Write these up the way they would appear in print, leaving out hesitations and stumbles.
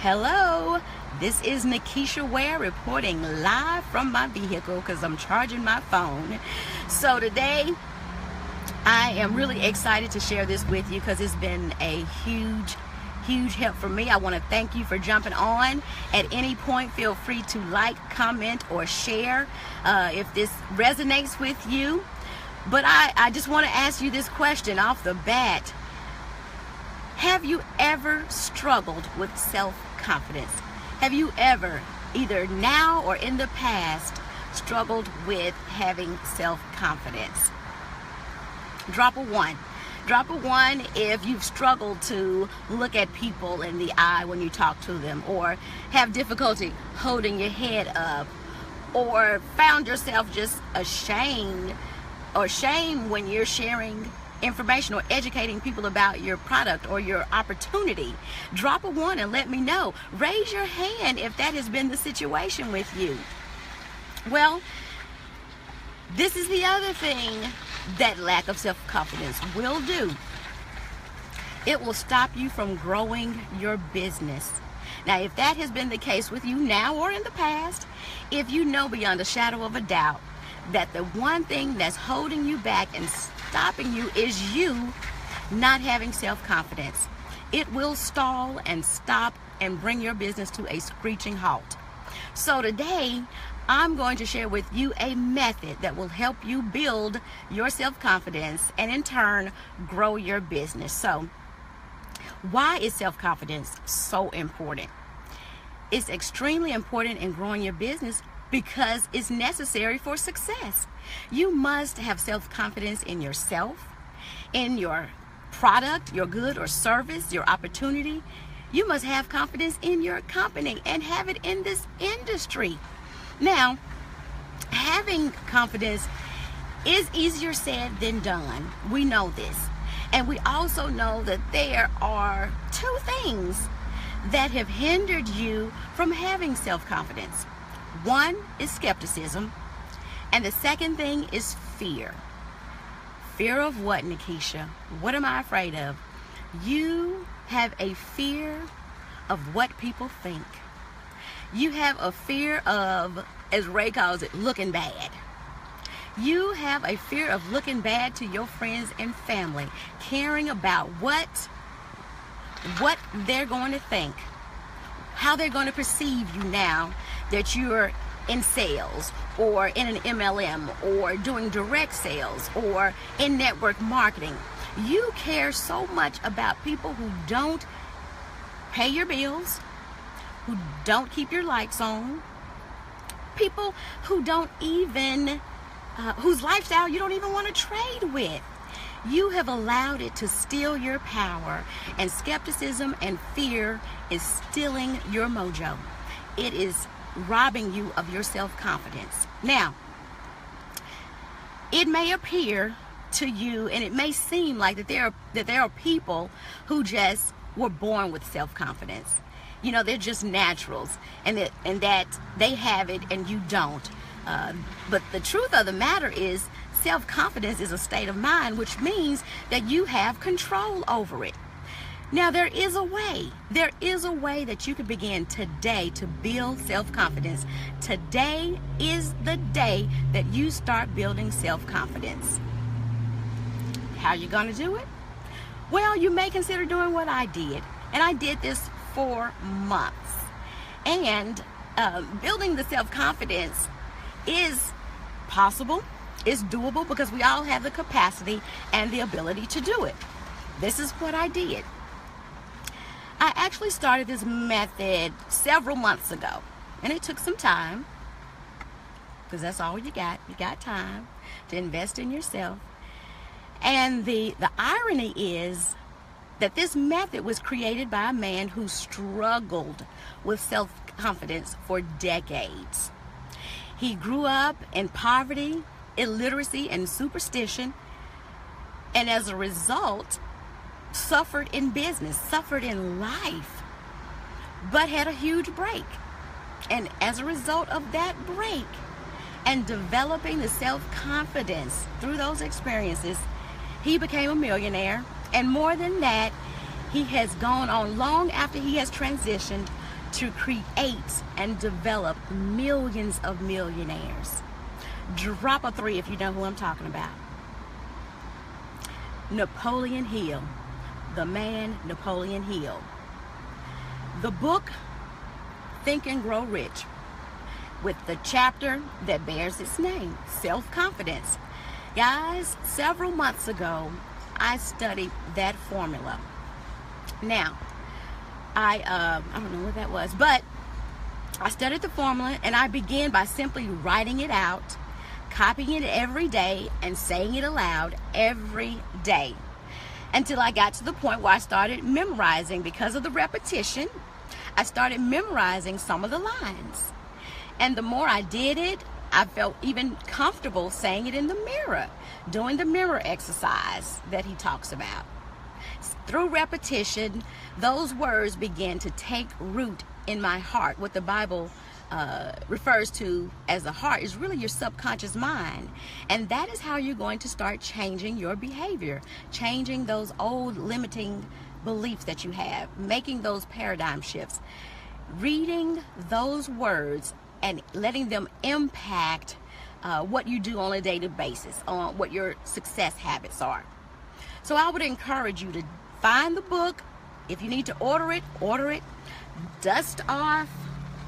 Hello, this is Nikisha Ware reporting live from my vehicle because I'm charging my phone. So today, I am really excited to share this with you because it's been a huge help for me. I want to thank you for jumping on. At any point, feel free to like, comment, or share if this resonates with you. But I just want to ask you this question off the bat. Have you ever struggled with self-confidence? Have you ever, either now or in the past, struggled with having self-confidence? Drop a 1. Drop a 1 if you've struggled to look at people in the eye when you talk to them, or have difficulty holding your head up, or found yourself just ashamed or shame when you're sharing information or educating people about your product or your opportunity. Drop a 1 and let me know. Raise your hand if that has been the situation with you. Well, this is the other thing that lack of self-confidence will do. It will stop you from growing your business. Now, if that has been the case with you now or in the past, if you know beyond a shadow of a doubt that the one thing that's holding you back and stopping you is you not having self-confidence, it will stall and stop and bring your business to a screeching halt. So today, I'm going to share with you a method that will help you build your self-confidence and in turn grow your business. So, why is self-confidence so important? It's extremely important in growing your business because it's necessary for success. You must have self-confidence in yourself, in your product, your good or service, your opportunity. You must have confidence in your company and have it in this industry. Now, having confidence is easier said than done. We know this. And we also know that there are 2 things that have hindered you from having self-confidence. One is skepticism, and the second thing is fear. Fear of what, Nikisha? What am I afraid of? You have a fear of what people think. You have a fear of, as Ray calls it, looking bad. You have a fear of looking bad to your friends and family, caring about what they're going to think, how they're going to perceive you now that you're in sales or in an MLM or doing direct sales or in network marketing. You care so much about people who don't pay your bills, who don't keep your lights on, people who don't even, whose lifestyle you don't even want to trade with. You have allowed it to steal your power, and skepticism and fear is stealing your mojo. It is robbing you of your self-confidence. Now, it may appear to you, and it may seem like that there are people who just were born with self-confidence. You know, they're just naturals, and that they have it and you don't. But the truth of the matter is, self-confidence is a state of mind, which means that you have control over it. Now, there is a way that you can begin today to build self-confidence. Today is the day that you start building self-confidence. How are you going to do it? Well, you may consider doing what I did, and I did this for months. And building the self-confidence is possible, it's doable, because we all have the capacity and the ability to do it. This is what I did. I actually started this method several months ago, and it took some time, because that's all you got. You got time to invest in yourself. And the irony is that this method was created by a man who struggled with self-confidence for decades. He grew up in poverty, illiteracy, and superstition, and as a result, suffered in business, suffered in life, but had a huge break. And as a result of that break and developing the self-confidence through those experiences, he became a millionaire. And more than that, he has gone on long after he has transitioned to create and develop millions of millionaires. Drop a 3 if you know who I'm talking about. Napoleon Hill, the man Napoleon Hill. The book, Think and Grow Rich, with the chapter that bears its name, Self-Confidence. Guys, several months ago, I studied that formula. Now, I don't know what that was, but I studied the formula, and I began by simply writing it out, copying it every day, and saying it aloud every day, until I got to the point where I started memorizing. Because of the repetition, I started memorizing some of the lines. And the more I did it, I felt even comfortable saying it in the mirror, doing the mirror exercise that he talks about. Through repetition, those words began to take root in my heart. What the Bible refers to as the heart is really your subconscious mind. And that is how you're going to start changing your behavior, changing those old limiting beliefs that you have, making those paradigm shifts, reading those words and letting them impact what you do on a daily basis, on what your success habits are. So I would encourage you to find the book. If you need to order it, dust off,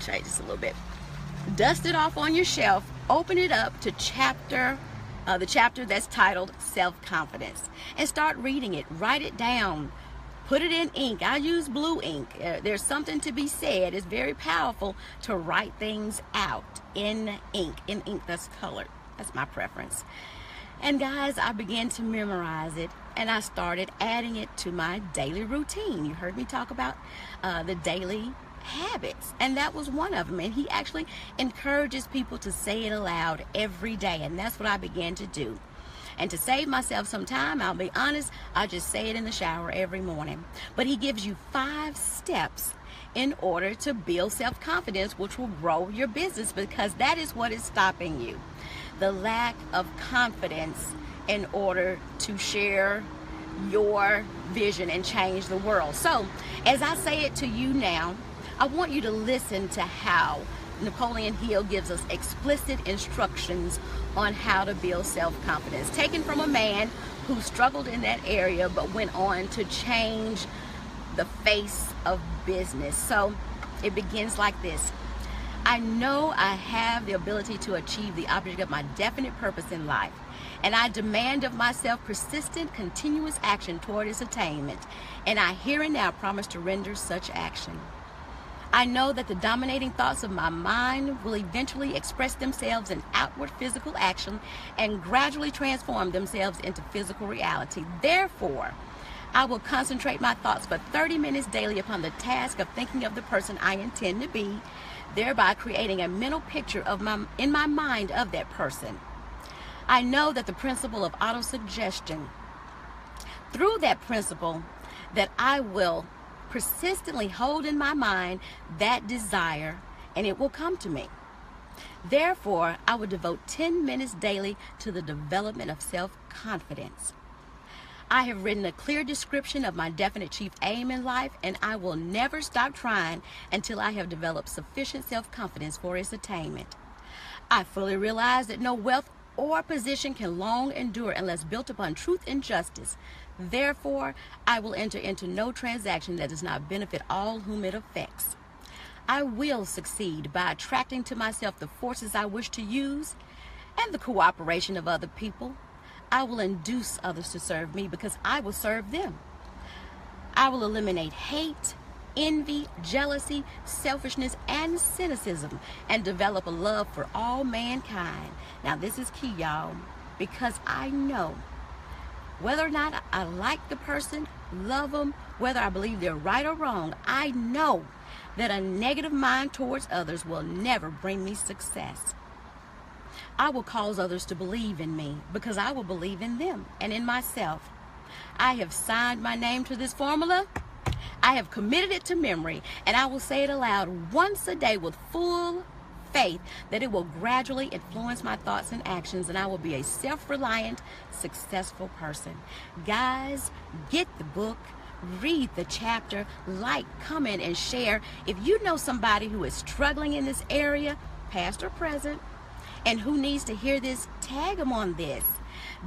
change this a little bit, dust it off on your shelf, open it up to the chapter that's titled Self-Confidence, and start reading it. Write it down. Put it in ink. I use blue ink. There's something to be said. It's very powerful to write things out in ink that's colored. That's my preference. And guys, I began to memorize it, and I started adding it to my daily routine. You heard me talk about the daily habits, and that was one of them. And he actually encourages people to say it aloud every day, and that's what I began to do. And to save myself some time, I'll be honest, I just say it in the shower every morning. But he gives you 5 steps in order to build self-confidence, which will grow your business, because that is what is stopping you. The lack of confidence in order to share your vision and change the world. So, as I say it to you now, I want you to listen to how Napoleon Hill gives us explicit instructions on how to build self-confidence, taken from a man who struggled in that area but went on to change the face of business. So it begins like this. I know I have the ability to achieve the object of my definite purpose in life, and I demand of myself persistent, continuous action toward its attainment, and I here and now promise to render such action. I know that the dominating thoughts of my mind will eventually express themselves in outward physical action and gradually transform themselves into physical reality. Therefore, I will concentrate my thoughts for 30 minutes daily upon the task of thinking of the person I intend to be, thereby creating a mental picture in my mind of that person. I know that the principle of autosuggestion, through that principle, that I will persistently hold in my mind that desire, and it will come to me. Therefore, I will devote 10 minutes daily to the development of self-confidence. I have written a clear description of my definite chief aim in life, and I will never stop trying until I have developed sufficient self-confidence for its attainment. I fully realize that no wealth or position can long endure unless built upon truth and justice. Therefore, I will enter into no transaction that does not benefit all whom it affects. I will succeed by attracting to myself the forces I wish to use and the cooperation of other people. I will induce others to serve me because I will serve them. I will eliminate hate, envy, jealousy, selfishness, and cynicism, and develop a love for all mankind. Now, this is key, y'all, because I know whether or not I like the person, love them, whether I believe they're right or wrong, I know that a negative mind towards others will never bring me success. I will cause others to believe in me because I will believe in them and in myself. I have signed my name to this formula. I have committed it to memory, and I will say it aloud once a day with full faith that it will gradually influence my thoughts and actions, and I will be a self-reliant, successful person. Guys, get the book, read the chapter, like, comment, and share. If you know somebody who is struggling in this area, past or present, and who needs to hear this, tag them on this.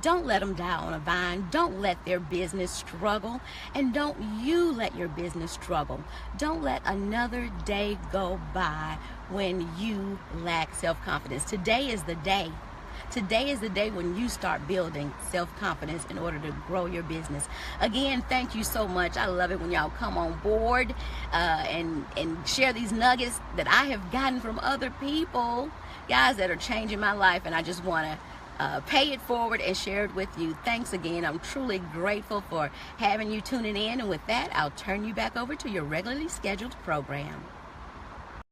Don't let them die on a vine. Don't let their business struggle. And don't you let your business struggle. Don't let another day go by when you lack self-confidence. Today is the day. Today is the day when you start building self-confidence in order to grow your business. Again, thank you so much. I love it when y'all come on board and share these nuggets that I have gotten from other people, guys, that are changing my life, and I just want to pay it forward and share it with you. Thanks again. I'm truly grateful for having you tuning in. And with that, I'll turn you back over to your regularly scheduled program.